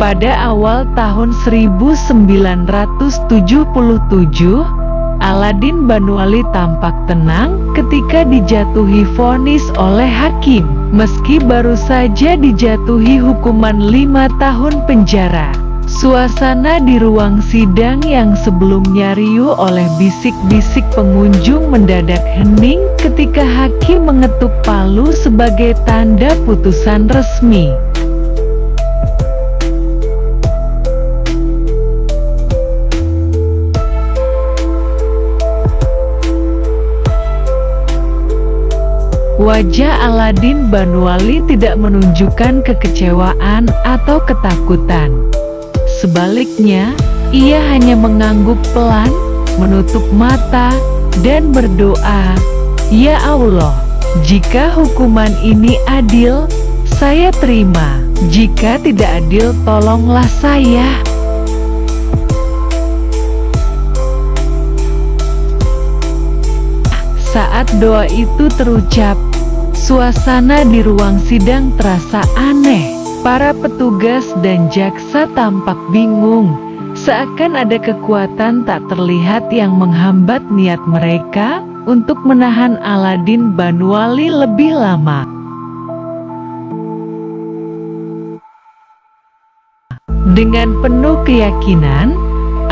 Pada awal tahun 1977, Aladin Banwali tampak tenang ketika dijatuhi vonis oleh hakim, meski baru saja dijatuhi hukuman 5 tahun penjara. Suasana di ruang sidang yang sebelumnya riuh oleh bisik-bisik pengunjung mendadak hening ketika hakim mengetuk palu sebagai tanda putusan resmi. Wajah Aladin Banwali tidak menunjukkan kekecewaan atau ketakutan. Sebaliknya, ia hanya mengangguk pelan, menutup mata, dan berdoa, "Ya Allah, jika hukuman ini adil, saya terima. Jika tidak adil, tolonglah saya." Saat doa itu terucap, suasana di ruang sidang terasa aneh. Para petugas dan jaksa tampak bingung, seakan ada kekuatan tak terlihat yang menghambat niat mereka untuk menahan Aladin Banwali lebih lama. Dengan penuh keyakinan,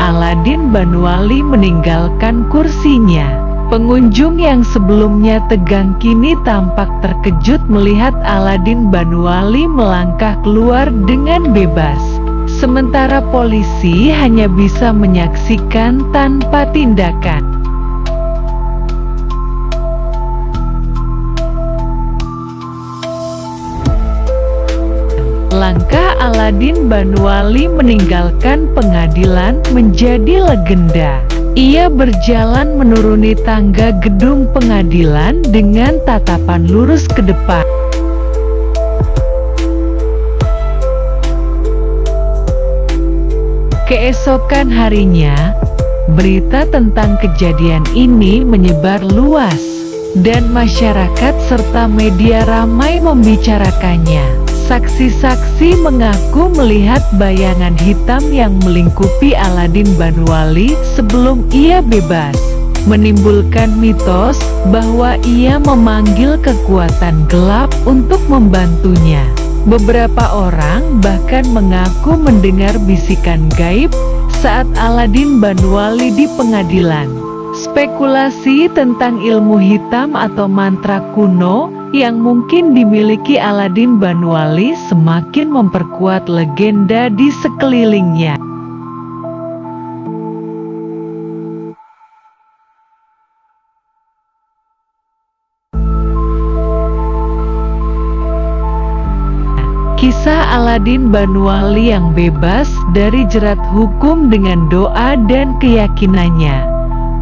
Aladin Banwali meninggalkan kursinya. Pengunjung yang sebelumnya tegang kini tampak terkejut melihat Aladin Banwali melangkah keluar dengan bebas. Sementara polisi hanya bisa menyaksikan tanpa tindakan. Langkah Aladin Banwali meninggalkan pengadilan menjadi legenda. Ia berjalan menuruni tangga gedung pengadilan dengan tatapan lurus ke depan. Keesokan harinya, berita tentang kejadian ini menyebar luas, dan masyarakat serta media ramai membicarakannya. Saksi-saksi mengaku melihat bayangan hitam yang melingkupi Aladin Banwali sebelum ia bebas, menimbulkan mitos bahwa ia memanggil kekuatan gelap untuk membantunya. Beberapa orang bahkan mengaku mendengar bisikan gaib saat Aladin Banwali di pengadilan. Spekulasi tentang ilmu hitam atau mantra kuno yang mungkin dimiliki Aladin Banwali semakin memperkuat legenda di sekelilingnya. Kisah Aladin Banwali yang bebas dari jerat hukum dengan doa dan keyakinannya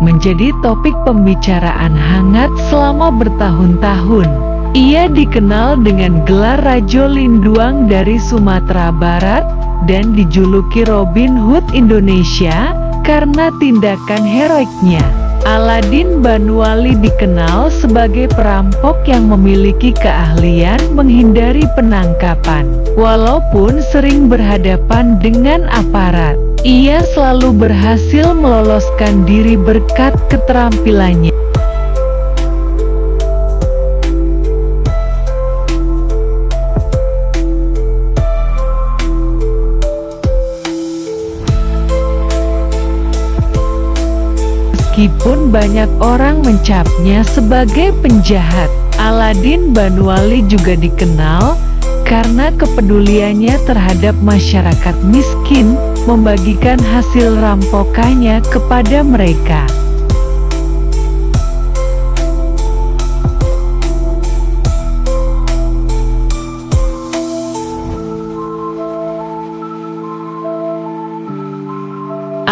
menjadi topik pembicaraan hangat selama bertahun-tahun. Ia dikenal dengan gelar Rajo Linduang dari Sumatera Barat dan dijuluki Robin Hood Indonesia karena tindakan heroiknya. Aladin Banwali dikenal sebagai perampok yang memiliki keahlian menghindari penangkapan. Walaupun sering berhadapan dengan aparat, ia selalu berhasil meloloskan diri berkat keterampilannya. Meskipun banyak orang mencapnya sebagai penjahat, Aladin Banwali juga dikenal karena kepeduliannya terhadap masyarakat miskin, membagikan hasil rampokannya kepada mereka.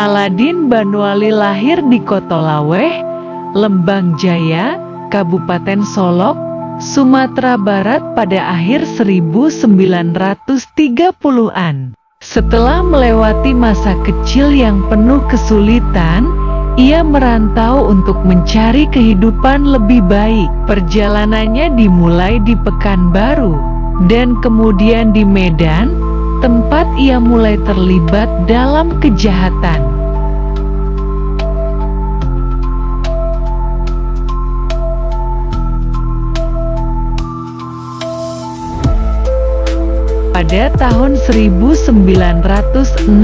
Aladin Banwali lahir di Kotolaweh, Lembang Jaya, Kabupaten Solok, Sumatera Barat pada akhir 1930-an. Setelah melewati masa kecil yang penuh kesulitan, ia merantau untuk mencari kehidupan lebih baik. Perjalanannya dimulai di Pekanbaru, dan kemudian di Medan, tempat ia mulai terlibat dalam kejahatan. Pada tahun 1961,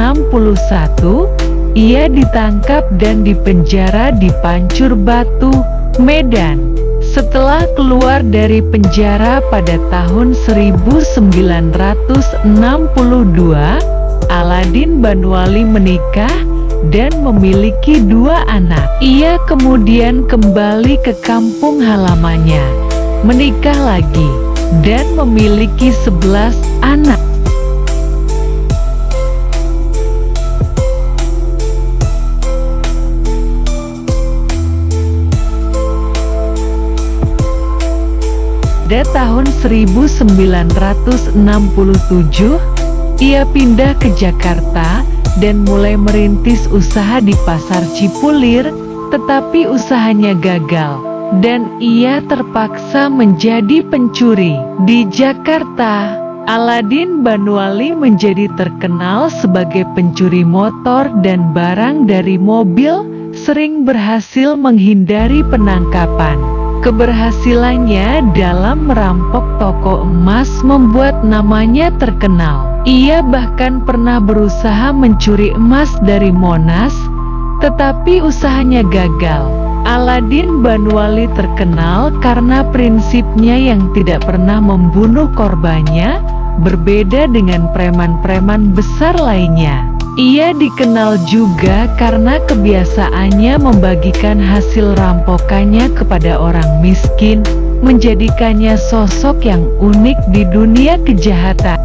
ia ditangkap dan dipenjara di Pancur Batu, Medan. Setelah keluar dari penjara pada tahun 1962, Aladin Banwali menikah dan memiliki 2 anak. Ia kemudian kembali ke kampung halamannya, menikah lagi, dan memiliki 11 anak. Pada tahun 1967, ia pindah ke Jakarta dan mulai merintis usaha di Pasar Cipulir, tetapi usahanya gagal dan ia terpaksa menjadi pencuri. Di Jakarta, Aladin Banwali menjadi terkenal sebagai pencuri motor dan barang dari mobil, sering berhasil menghindari penangkapan. Keberhasilannya dalam merampok toko emas membuat namanya terkenal. Ia bahkan pernah berusaha mencuri emas dari Monas, tetapi usahanya gagal. Aladin Banwali terkenal karena prinsipnya yang tidak pernah membunuh korbannya, berbeda dengan preman-preman besar lainnya. Ia dikenal juga karena kebiasaannya membagikan hasil rampokannya kepada orang miskin, menjadikannya sosok yang unik di dunia kejahatan.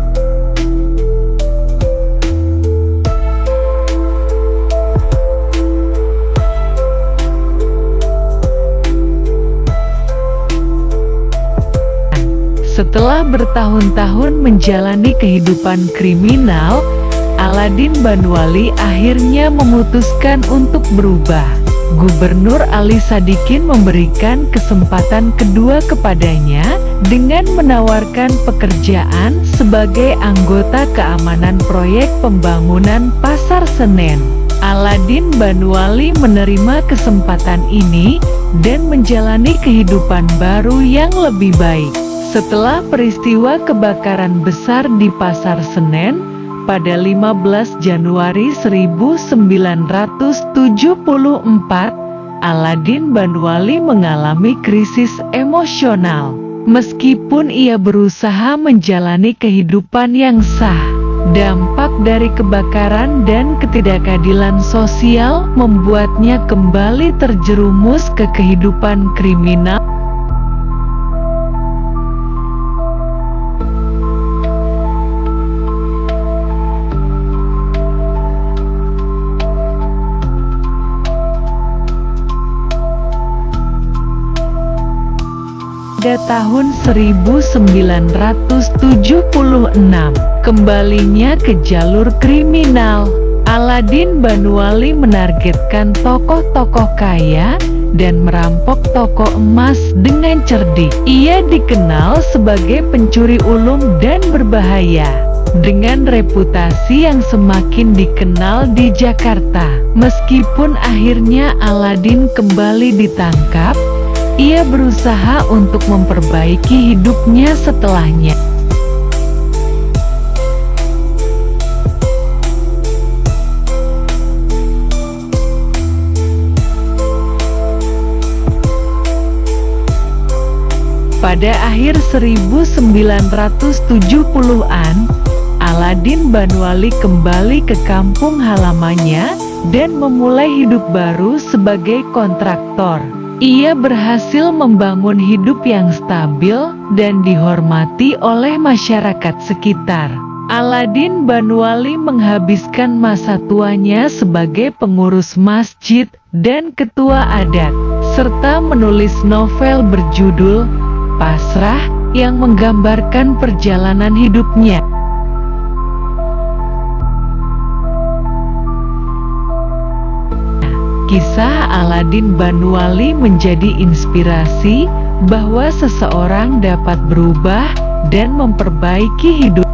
Setelah bertahun-tahun menjalani kehidupan kriminal, Aladin Banwali akhirnya memutuskan untuk berubah. Gubernur Ali Sadikin memberikan kesempatan kedua kepadanya dengan menawarkan pekerjaan sebagai anggota keamanan proyek pembangunan Pasar Senen. Aladin Banwali menerima kesempatan ini dan menjalani kehidupan baru yang lebih baik. Setelah peristiwa kebakaran besar di Pasar Senen, pada 15 Januari 1974, Aladin Banwali mengalami krisis emosional. Meskipun ia berusaha menjalani kehidupan yang sah, dampak dari kebakaran dan ketidakadilan sosial membuatnya kembali terjerumus ke kehidupan kriminal. Pada tahun 1976, kembalinya ke jalur kriminal, Aladin Banwali menargetkan tokoh-tokoh kaya dan merampok toko emas dengan cerdik. Ia dikenal sebagai pencuri ulung dan berbahaya, dengan reputasi yang semakin dikenal di Jakarta. Meskipun akhirnya Aladin kembali ditangkap, ia berusaha untuk memperbaiki hidupnya setelahnya. Pada akhir 1970-an, Aladin Banwali kembali ke kampung halamannya dan memulai hidup baru sebagai kontraktor. Ia berhasil membangun hidup yang stabil dan dihormati oleh masyarakat sekitar. Aladin Banwali menghabiskan masa tuanya sebagai pengurus masjid dan ketua adat, serta menulis novel berjudul Pasrah yang menggambarkan perjalanan hidupnya. Kisah Aladin Banwali menjadi inspirasi bahwa seseorang dapat berubah dan memperbaiki hidup.